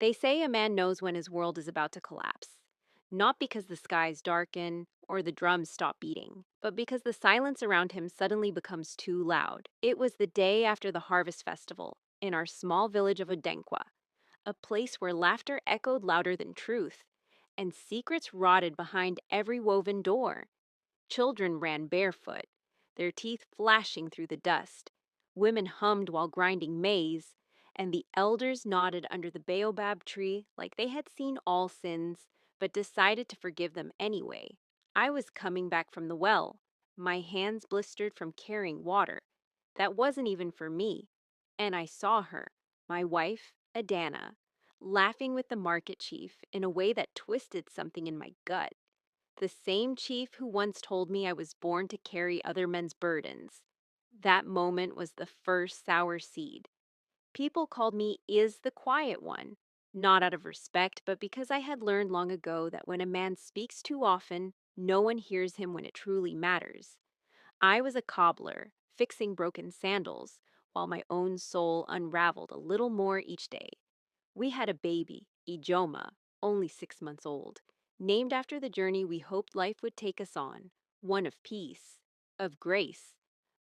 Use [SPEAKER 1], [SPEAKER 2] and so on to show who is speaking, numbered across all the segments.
[SPEAKER 1] They say a man knows when his world is about to collapse, not because the skies darken or the drums stop beating, but because the silence around him suddenly becomes too loud. It was the day after the harvest festival in our small village of Odenkwa, a place where laughter echoed louder than truth, and secrets rotted behind every woven door. Children ran barefoot, their teeth flashing through the dust. Women hummed while grinding maize, and the elders nodded under the baobab tree like they had seen all sins, but decided to forgive them anyway. I was coming back from the well, my hands blistered from carrying water. That wasn't even for me. And I saw her, my wife, Adana, laughing with the market chief in a way that twisted something in my gut. The same chief who once told me I was born to carry other men's burdens. That moment was the first sour seed. People called me Is the Quiet One, not out of respect, but because I had learned long ago that when a man speaks too often, no one hears him when it truly matters. I was a cobbler, fixing broken sandals, while my own soul unraveled a little more each day. We had a baby, Ijoma, only 6 months old, named after the journey we hoped life would take us on, one of peace, of grace.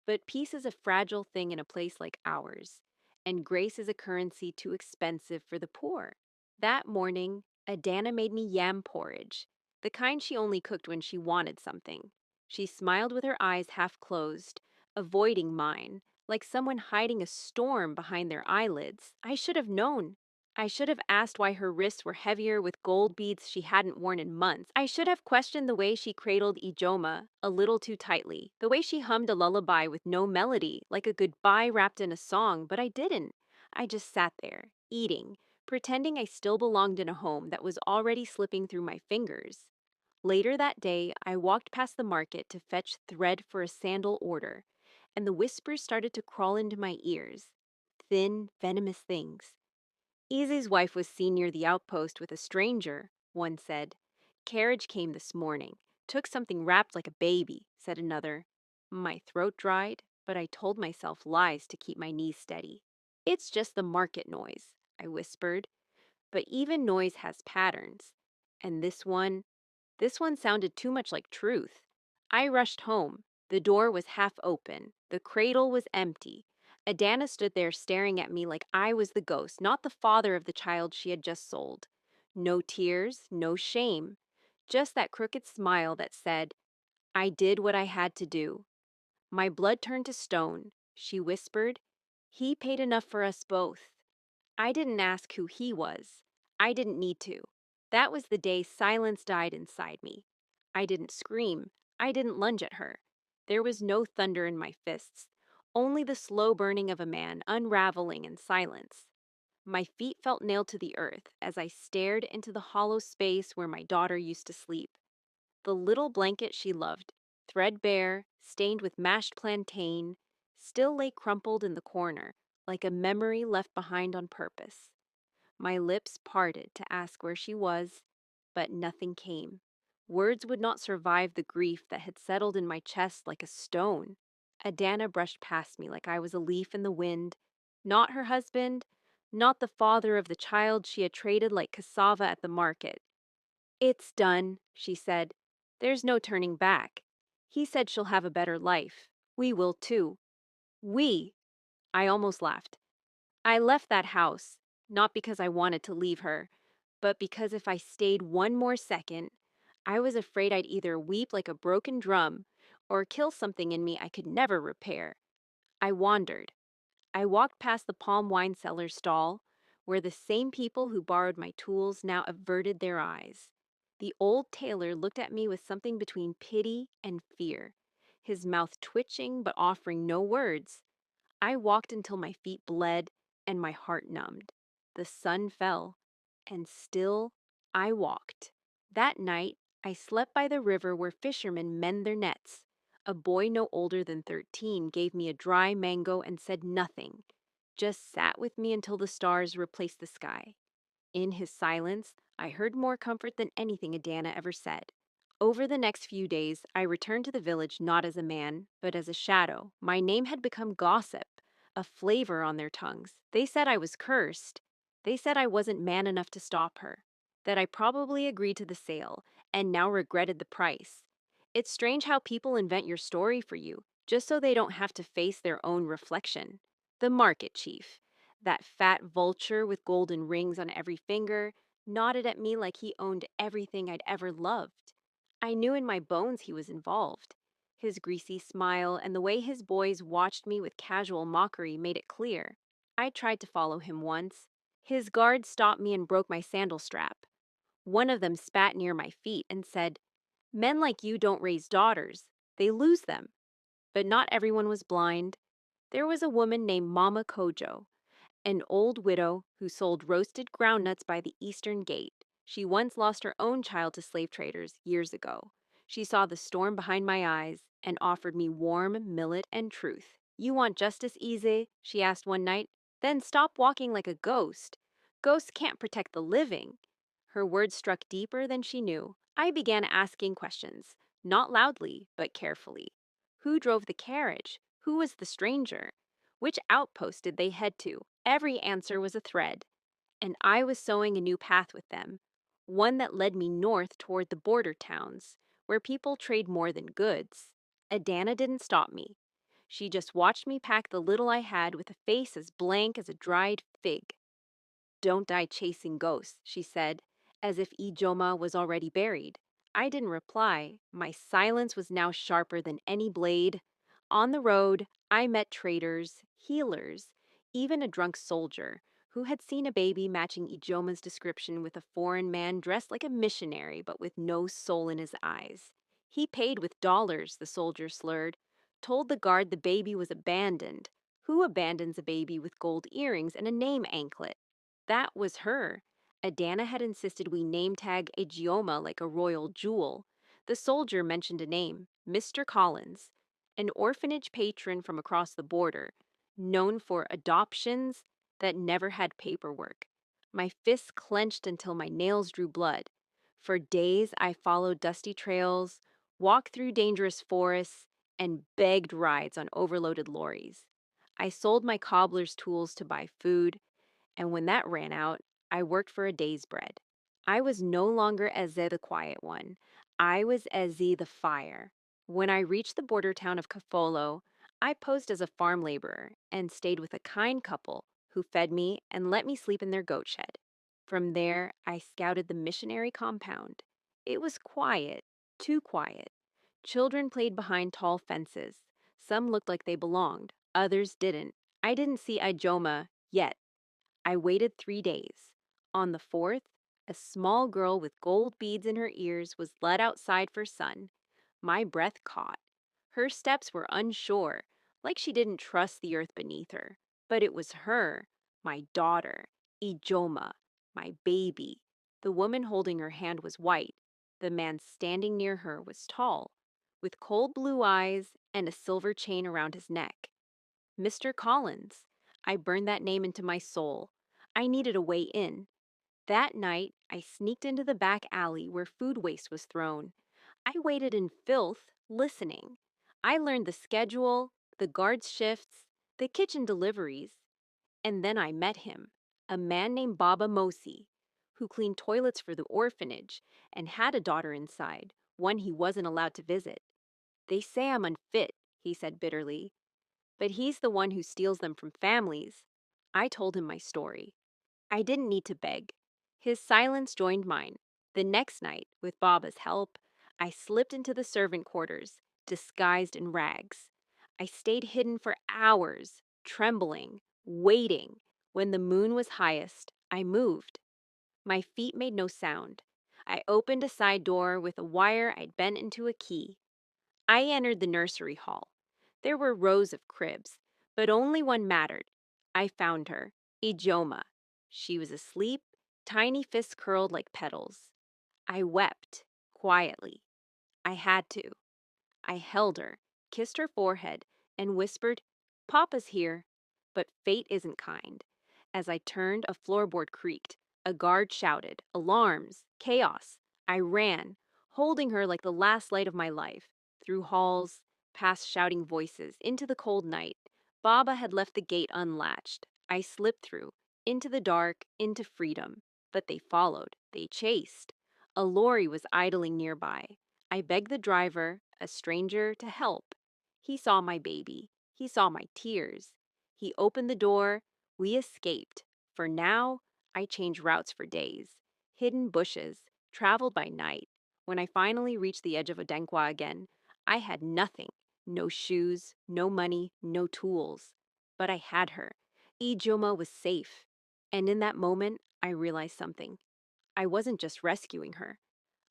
[SPEAKER 1] But peace is a fragile thing in a place like ours, and grace is a currency too expensive for the poor. That morning, Adana made me yam porridge, the kind she only cooked when she wanted something. She smiled with her eyes half closed, avoiding mine, like someone hiding a storm behind their eyelids. I should have known. I should have asked why her wrists were heavier with gold beads she hadn't worn in months. I should have questioned the way she cradled Ijoma a little too tightly, the way she hummed a lullaby with no melody, like a goodbye wrapped in a song, but I didn't. I just sat there, eating, pretending I still belonged in a home that was already slipping through my fingers. Later that day, I walked past the market to fetch thread for a sandal order, and the whispers started to crawl into my ears. Thin, venomous things. Easy's wife was seen near the outpost with a stranger, one said. Carriage came this morning. Took something wrapped like a baby, said another. My throat dried, but I told myself lies to keep my knees steady. It's just the market noise, I whispered. But even noise has patterns. And this one sounded too much like truth. I rushed home. The door was half open. The cradle was empty. Adana stood there staring at me like I was the ghost, not the father of the child she had just sold. No tears, no shame. Just that crooked smile that said, I did what I had to do. My blood turned to stone. She whispered, He paid enough for us both. I didn't ask who he was. I didn't need to. That was the day silence died inside me. I didn't scream. I didn't lunge at her. There was no thunder in my fists, only the slow burning of a man unraveling in silence. My feet felt nailed to the earth as I stared into the hollow space where my daughter used to sleep. The little blanket she loved, threadbare, stained with mashed plantain, still lay crumpled in the corner, like a memory left behind on purpose. My lips parted to ask where she was, but nothing came. Words would not survive the grief that had settled in my chest like a stone. Adana brushed past me like I was a leaf in the wind. Not her husband, not the father of the child she had traded like cassava at the market. It's done, she said. There's no turning back. He said she'll have a better life. We will too. We! I almost laughed. I left that house, not because I wanted to leave her, but because if I stayed one more second, I was afraid I'd either weep like a broken drum or kill something in me I could never repair. I wandered. I walked past the palm wine cellar stall, where the same people who borrowed my tools now averted their eyes. The old tailor looked at me with something between pity and fear, his mouth twitching but offering no words. I walked until my feet bled and my heart numbed. The sun fell, and still I walked. That night, I slept by the river where fishermen mend their nets. A boy no older than 13 gave me a dry mango and said nothing, just sat with me until the stars replaced the sky. In his silence, I heard more comfort than anything Adana ever said. Over the next few days, I returned to the village not as a man, but as a shadow. My name had become gossip, a flavor on their tongues. They said I was cursed. They said I wasn't man enough to stop her, that I probably agreed to the sale and now regretted the price. It's strange how people invent your story for you, just so they don't have to face their own reflection. The market chief, that fat vulture with golden rings on every finger, nodded at me like he owned everything I'd ever loved. I knew in my bones he was involved. His greasy smile and the way his boys watched me with casual mockery made it clear. I tried to follow him once. His guard stopped me and broke my sandal strap. One of them spat near my feet and said, "Men like you don't raise daughters, they lose them." But not everyone was blind. There was a woman named Mama Kojo, an old widow who sold roasted groundnuts by the eastern gate. She once lost her own child to slave traders years ago. She saw the storm behind my eyes and offered me warm millet and truth. "You want justice, Easy?" she asked one night. "Then stop walking like a ghost. Ghosts can't protect the living." Her words struck deeper than she knew. I began asking questions, not loudly, but carefully. Who drove the carriage? Who was the stranger? Which outpost did they head to? Every answer was a thread, and I was sewing a new path with them, one that led me north toward the border towns, where people trade more than goods. Adana didn't stop me. She just watched me pack the little I had with a face as blank as a dried fig. "Don't die chasing ghosts," she said, as if Ijoma was already buried. I didn't reply. My silence was now sharper than any blade. On the road, I met traders, healers, even a drunk soldier who had seen a baby matching Ijoma's description with a foreign man dressed like a missionary but with no soul in his eyes. He paid with dollars, the soldier slurred, told the guard the baby was abandoned. Who abandons a baby with gold earrings and a name anklet? That was her. Adana had insisted we name tag Ijeoma like a royal jewel. The soldier mentioned a name, Mr. Collins, an orphanage patron from across the border, known for adoptions that never had paperwork. My fists clenched until my nails drew blood. For days, I followed dusty trails, walked through dangerous forests, and begged rides on overloaded lorries. I sold my cobbler's tools to buy food, and when that ran out, I worked for a day's bread. I was no longer Eze the quiet one. I was Eze the fire. When I reached the border town of Kafolo, I posed as a farm laborer and stayed with a kind couple who fed me and let me sleep in their goat shed. From there, I scouted the missionary compound. It was quiet, too quiet. Children played behind tall fences. Some looked like they belonged, others didn't. I didn't see Ijoma yet. I waited 3 days. On the fourth, a small girl with gold beads in her ears was led outside for sun. My breath caught. Her steps were unsure, like she didn't trust the earth beneath her. But it was her, my daughter, Ijoma, my baby. The woman holding her hand was white. The man standing near her was tall, with cold blue eyes and a silver chain around his neck. Mr. Collins. I burned that name into my soul. I needed a way in. That night, I sneaked into the back alley where food waste was thrown. I waited in filth, listening. I learned the schedule, the guard's shifts, the kitchen deliveries. And then I met him, a man named Baba Mosi, who cleaned toilets for the orphanage and had a daughter inside, one he wasn't allowed to visit. "They say I'm unfit," he said bitterly, "but he's the one who steals them from families." I told him my story. I didn't need to beg. His silence joined mine. The next night, with Baba's help, I slipped into the servant quarters, disguised in rags. I stayed hidden for hours, trembling, waiting. When the moon was highest, I moved. My feet made no sound. I opened a side door with a wire I'd bent into a key. I entered the nursery hall. There were rows of cribs, but only one mattered. I found her, Ijoma. She was asleep, tiny fists curled like petals. I wept, quietly. I had to. I held her, kissed her forehead, and whispered, "Papa's here." But fate isn't kind. As I turned, a floorboard creaked. A guard shouted, "Alarms! Chaos!" I ran, holding her like the last light of my life, through halls, past shouting voices, into the cold night. Baba had left the gate unlatched. I slipped through, into the dark, into freedom. But they followed, they chased. A lorry was idling nearby. I begged the driver, a stranger, to help. He saw my baby. He saw my tears. He opened the door. We escaped. For now, I change routes for days. Hidden bushes, traveled by night. When I finally reached the edge of Odenkwa again, I had nothing. No shoes, no money, no tools. But I had her. Ijoma was safe. And in that moment, I realized something. I wasn't just rescuing her.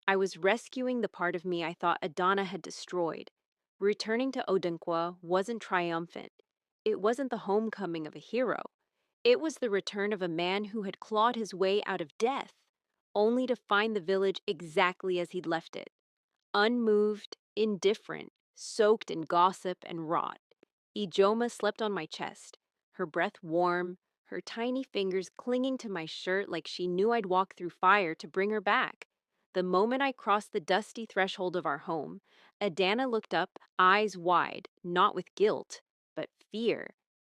[SPEAKER 1] I was rescuing the part of me I thought Adana had destroyed. Returning to Odenkwa wasn't triumphant. It wasn't the homecoming of a hero. It was the return of a man who had clawed his way out of death, only to find the village exactly as he'd left it. Unmoved, indifferent, soaked in gossip and rot. Ijoma slept on my chest, her breath warm, her tiny fingers clinging to my shirt like she knew I'd walk through fire to bring her back. The moment I crossed the dusty threshold of our home, Adana looked up, eyes wide, not with guilt, but fear.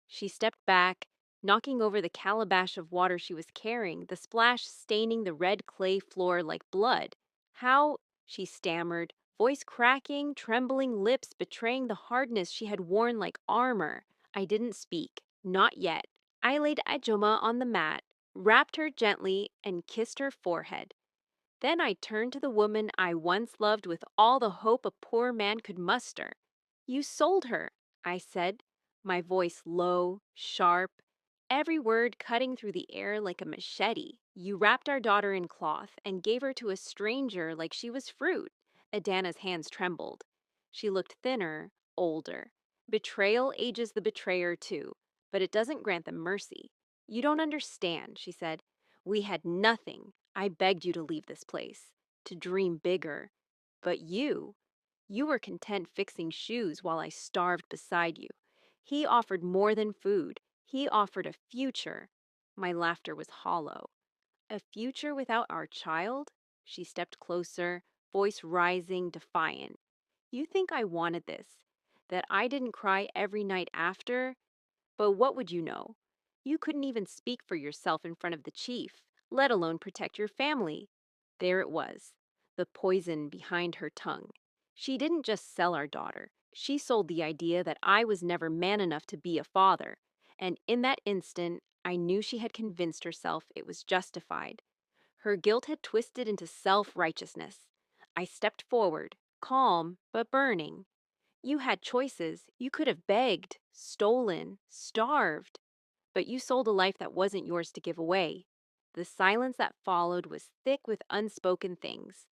[SPEAKER 1] She stepped back, knocking over the calabash of water she was carrying, the splash staining the red clay floor like blood. How, she stammered, voice cracking, trembling lips betraying the hardness she had worn like armor. I didn't speak. Not yet. I laid Ajoma on the mat, wrapped her gently, and kissed her forehead. Then I turned to the woman I once loved with all the hope a poor man could muster. "You sold her," I said, my voice low, sharp, every word cutting through the air like a machete. "You wrapped our daughter in cloth and gave her to a stranger like she was fruit." Adana's hands trembled. She looked thinner, older. Betrayal ages the betrayer too, but it doesn't grant them mercy. "You don't understand," she said. "We had nothing. I begged you to leave this place, to dream bigger. But you were content fixing shoes while I starved beside you. He offered more than food. He offered a future." My laughter was hollow. "A future without our child?" She stepped closer, voice rising, defiant. "You think I wanted this? That I didn't cry every night after? But what would you know? You couldn't even speak for yourself in front of the chief, let alone protect your family." There it was, the poison behind her tongue. She didn't just sell our daughter. She sold the idea that I was never man enough to be a father. And in that instant, I knew she had convinced herself it was justified. Her guilt had twisted into self-righteousness. I stepped forward, calm but burning. "You had choices. You could have begged, stolen, starved. But you sold a life that wasn't yours to give away." The silence that followed was thick with unspoken things.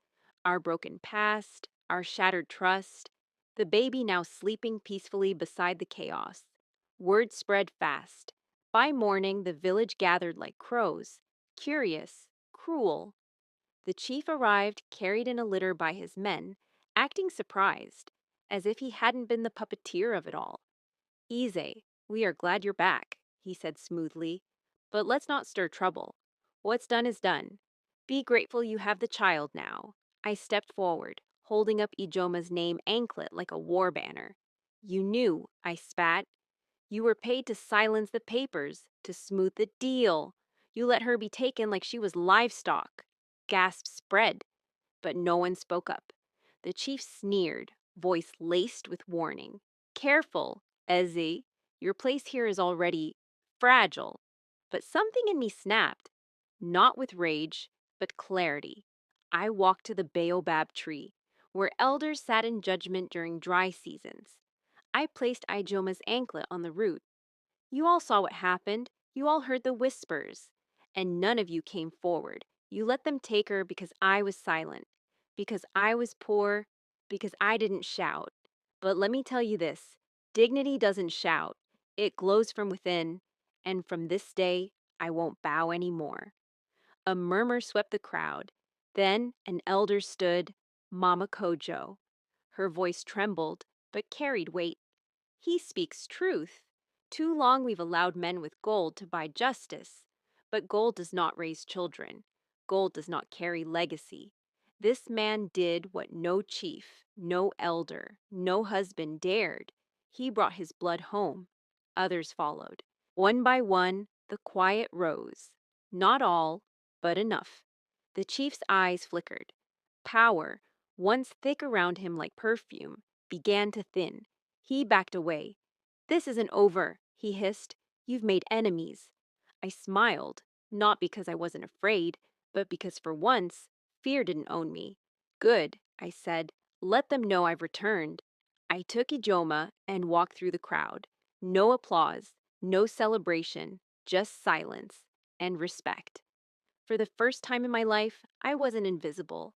[SPEAKER 1] Our broken past, our shattered trust, the baby now sleeping peacefully beside the chaos. Word spread fast. By morning, the village gathered like crows, curious, cruel. The chief arrived, carried in a litter by his men, acting surprised, as if he hadn't been the puppeteer of it all. "Ize, we are glad you're back," he said smoothly. "But let's not stir trouble. What's done is done. Be grateful you have the child now." I stepped forward, holding up Ijoma's name anklet like a war banner. "You knew," I spat. "You were paid to silence the papers, to smooth the deal. You let her be taken like she was livestock." Gasps spread, but no one spoke up. The chief sneered, voice laced with warning. "Careful, Eze. Your place here is already fragile." But something in me snapped, not with rage, but clarity. I walked to the baobab tree, where elders sat in judgment during dry seasons. I placed Ijoma's anklet on the root. "You all saw what happened. You all heard the whispers. And none of you came forward. You let them take her because I was silent, because I was poor, because I didn't shout. But let me tell you this, dignity doesn't shout. It glows from within, and from this day, I won't bow anymore." A murmur swept the crowd. Then an elder stood, Mama Kojo. Her voice trembled, but carried weight. "He speaks truth. Too long we've allowed men with gold to buy justice. But gold does not raise children. Gold does not carry legacy. This man did what no chief, no elder, no husband dared. He brought his blood home. Others followed. One by one, The quiet rose. Not all, but enough. The chief's eyes flickered. Power, once thick around him like perfume, began to thin. He backed away. "This isn't over," he hissed. "You've made enemies." I smiled, not because I wasn't afraid, but because for once, fear didn't own me. "Good," I said. "Let them know I've returned." I took Ijoma and walked through the crowd. No applause, no celebration, just silence and respect. For the first time in my life, I wasn't invisible.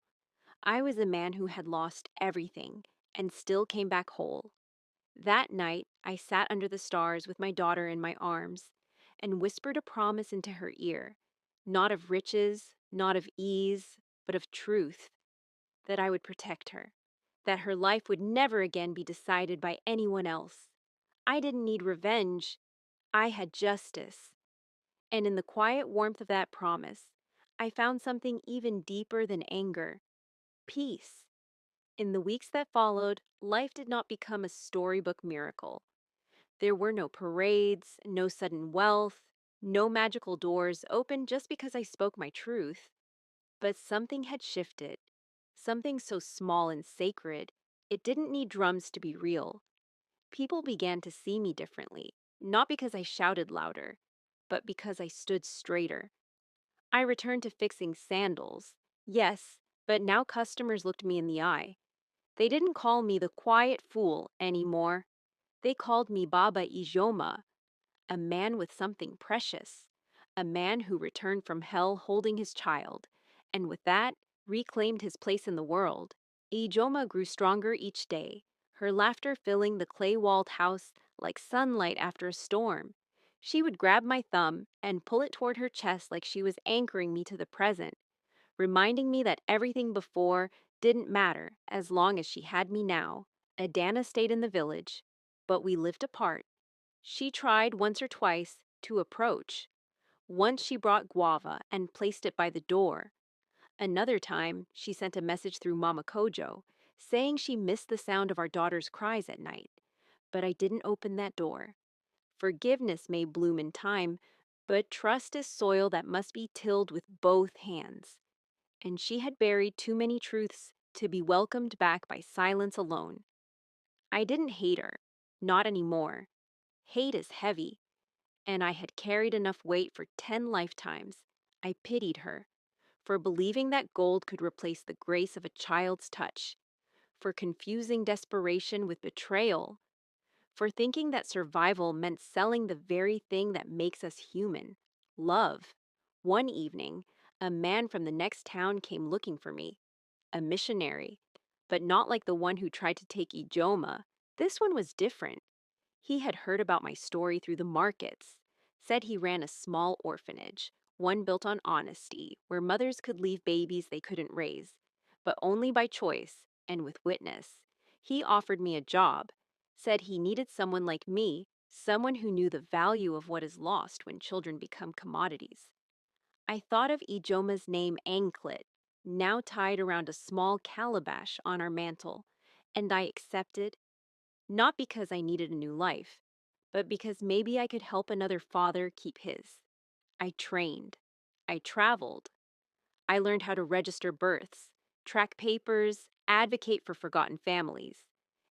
[SPEAKER 1] I was a man who had lost everything and still came back whole. That night, I sat under the stars with my daughter in my arms and whispered a promise into her ear, not of riches, not of ease, but of truth, that I would protect her, that her life would never again be decided by anyone else. I didn't need revenge, I had justice. And in the quiet warmth of that promise, I found something even deeper than anger: peace. In the weeks that followed, life did not become a storybook miracle. There were no parades, no sudden wealth, no magical doors opened just because I spoke my truth. But something had shifted. Something so small and sacred, it didn't need drums to be real. People began to see me differently, not because I shouted louder, but because I stood straighter. I returned to fixing sandals. Yes, but now customers looked me in the eye. They didn't call me the quiet fool anymore. They called me Baba Ijoma, a man with something precious, a man who returned from hell holding his child, and with that, reclaimed his place in the world. Ijoma grew stronger each day, her laughter filling the clay-walled house like sunlight after a storm. She would grab my thumb and pull it toward her chest like she was anchoring me to the present, reminding me that everything before didn't matter as long as she had me now. Adana stayed in the village, but we lived apart. She tried once or twice to approach. Once she brought guava and placed it by the door. Another time, she sent a message through Mama Kojo, saying she missed the sound of our daughter's cries at night. But I didn't open that door. Forgiveness may bloom in time, but trust is soil that must be tilled with both hands. And she had buried too many truths to be welcomed back by silence alone. I didn't hate her. Not anymore. Hate is heavy, and I had carried enough weight for 10 lifetimes. I pitied her for believing that gold could replace the grace of a child's touch, for confusing desperation with betrayal, for thinking that survival meant selling the very thing that makes us human: love. One evening, a man from the next town came looking for me, a missionary, but not like the one who tried to take Ijoma. This one was different. He had heard about my story through the markets, said he ran a small orphanage, one built on honesty, where mothers could leave babies they couldn't raise, but only by choice and with witness. He offered me a job, said he needed someone like me, someone who knew the value of what is lost when children become commodities. I thought of Ijoma's name anklet, now tied around a small calabash on our mantel, and I accepted, not because I needed a new life, but because maybe I could help another father keep his. I trained. I traveled. I learned how to register births, track papers, advocate for forgotten families.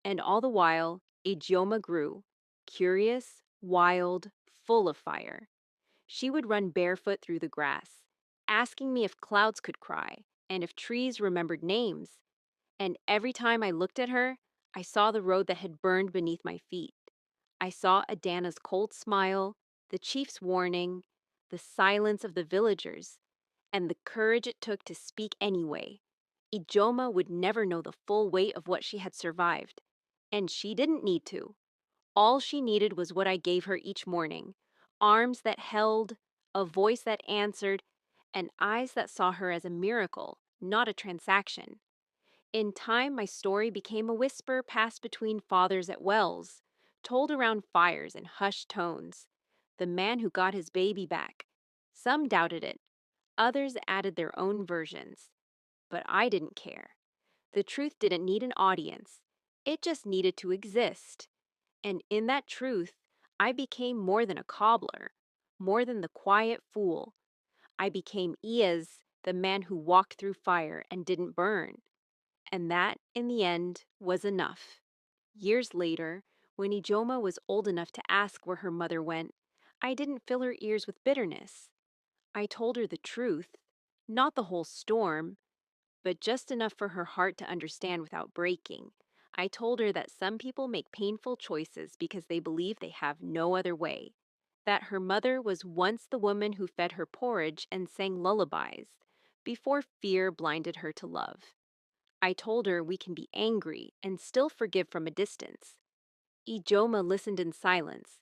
[SPEAKER 1] And all the while, Ijeoma grew, curious, wild, full of fire. She would run barefoot through the grass, asking me if clouds could cry and if trees remembered names. And every time I looked at her, I saw the road that had burned beneath my feet. I saw Adana's cold smile, the chief's warning, the silence of the villagers, and the courage it took to speak anyway. Ijoma would never know the full weight of what she had survived, and she didn't need to. All she needed was what I gave her each morning: arms that held, a voice that answered, and eyes that saw her as a miracle, not a transaction. In time, my story became a whisper passed between fathers at wells, told around fires in hushed tones. The man who got his baby back. Some doubted it. Others added their own versions. But I didn't care. The truth didn't need an audience. It just needed to exist. And in that truth, I became more than a cobbler, more than the quiet fool. I became Iaz, the man who walked through fire and didn't burn. And that, in the end, was enough. Years later, when Ijoma was old enough to ask where her mother went, I didn't fill her ears with bitterness. I told her the truth, not the whole storm, but just enough for her heart to understand without breaking. I told her that some people make painful choices because they believe they have no other way. That her mother was once the woman who fed her porridge and sang lullabies, before fear blinded her to love. I told her we can be angry and still forgive from a distance. Ijoma listened in silence,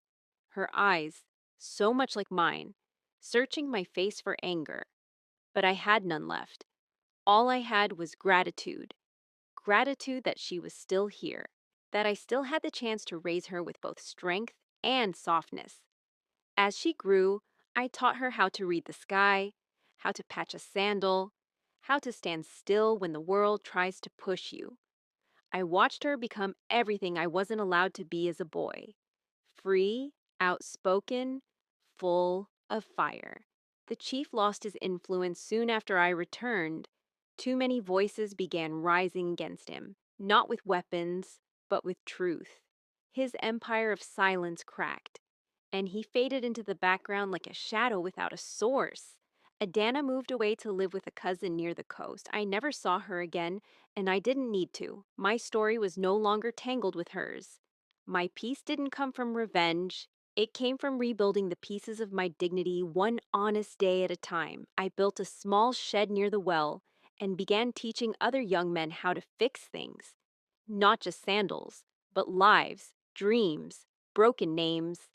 [SPEAKER 1] her eyes, so much like mine, searching my face for anger. But I had none left. All I had was gratitude. Gratitude that she was still here, that I still had the chance to raise her with both strength and softness. As she grew, I taught her how to read the sky, how to patch a sandal, how to stand still when the world tries to push you. I watched her become everything I wasn't allowed to be as a boy: free, outspoken, full of fire. The chief lost his influence soon after I returned. Too many voices began rising against him, not with weapons, but with truth. His empire of silence cracked, and he faded into the background like a shadow without a source. Adana moved away to live with a cousin near the coast. I never saw her again, and I didn't need to. My story was no longer tangled with hers. My peace didn't come from revenge. It came from rebuilding the pieces of my dignity one honest day at a time. I built a small shed near the well and began teaching other young men how to fix things. Not just sandals, but lives, dreams, broken names.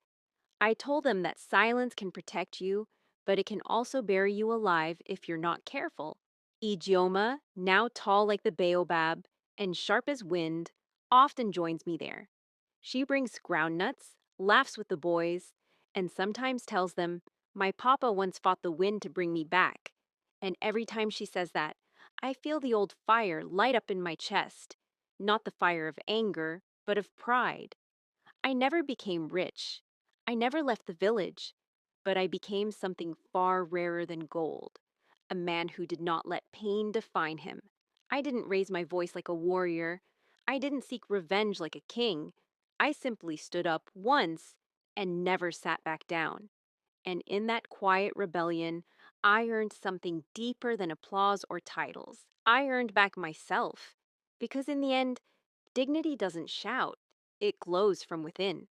[SPEAKER 1] I told them that silence can protect you, but it can also bury you alive if you're not careful. Ijeoma, now tall like the baobab and sharp as wind, often joins me there. She brings groundnuts, laughs with the boys, and sometimes tells them, "My papa once fought the wind to bring me back." And every time she says that, I feel the old fire light up in my chest. Not the fire of anger, but of pride. I never became rich. I never left the village, but I became something far rarer than gold. A man who did not let pain define him. I didn't raise my voice like a warrior. I didn't seek revenge like a king. I simply stood up once and never sat back down. And in that quiet rebellion, I earned something deeper than applause or titles. I earned back myself. Because in the end, dignity doesn't shout, it glows from within.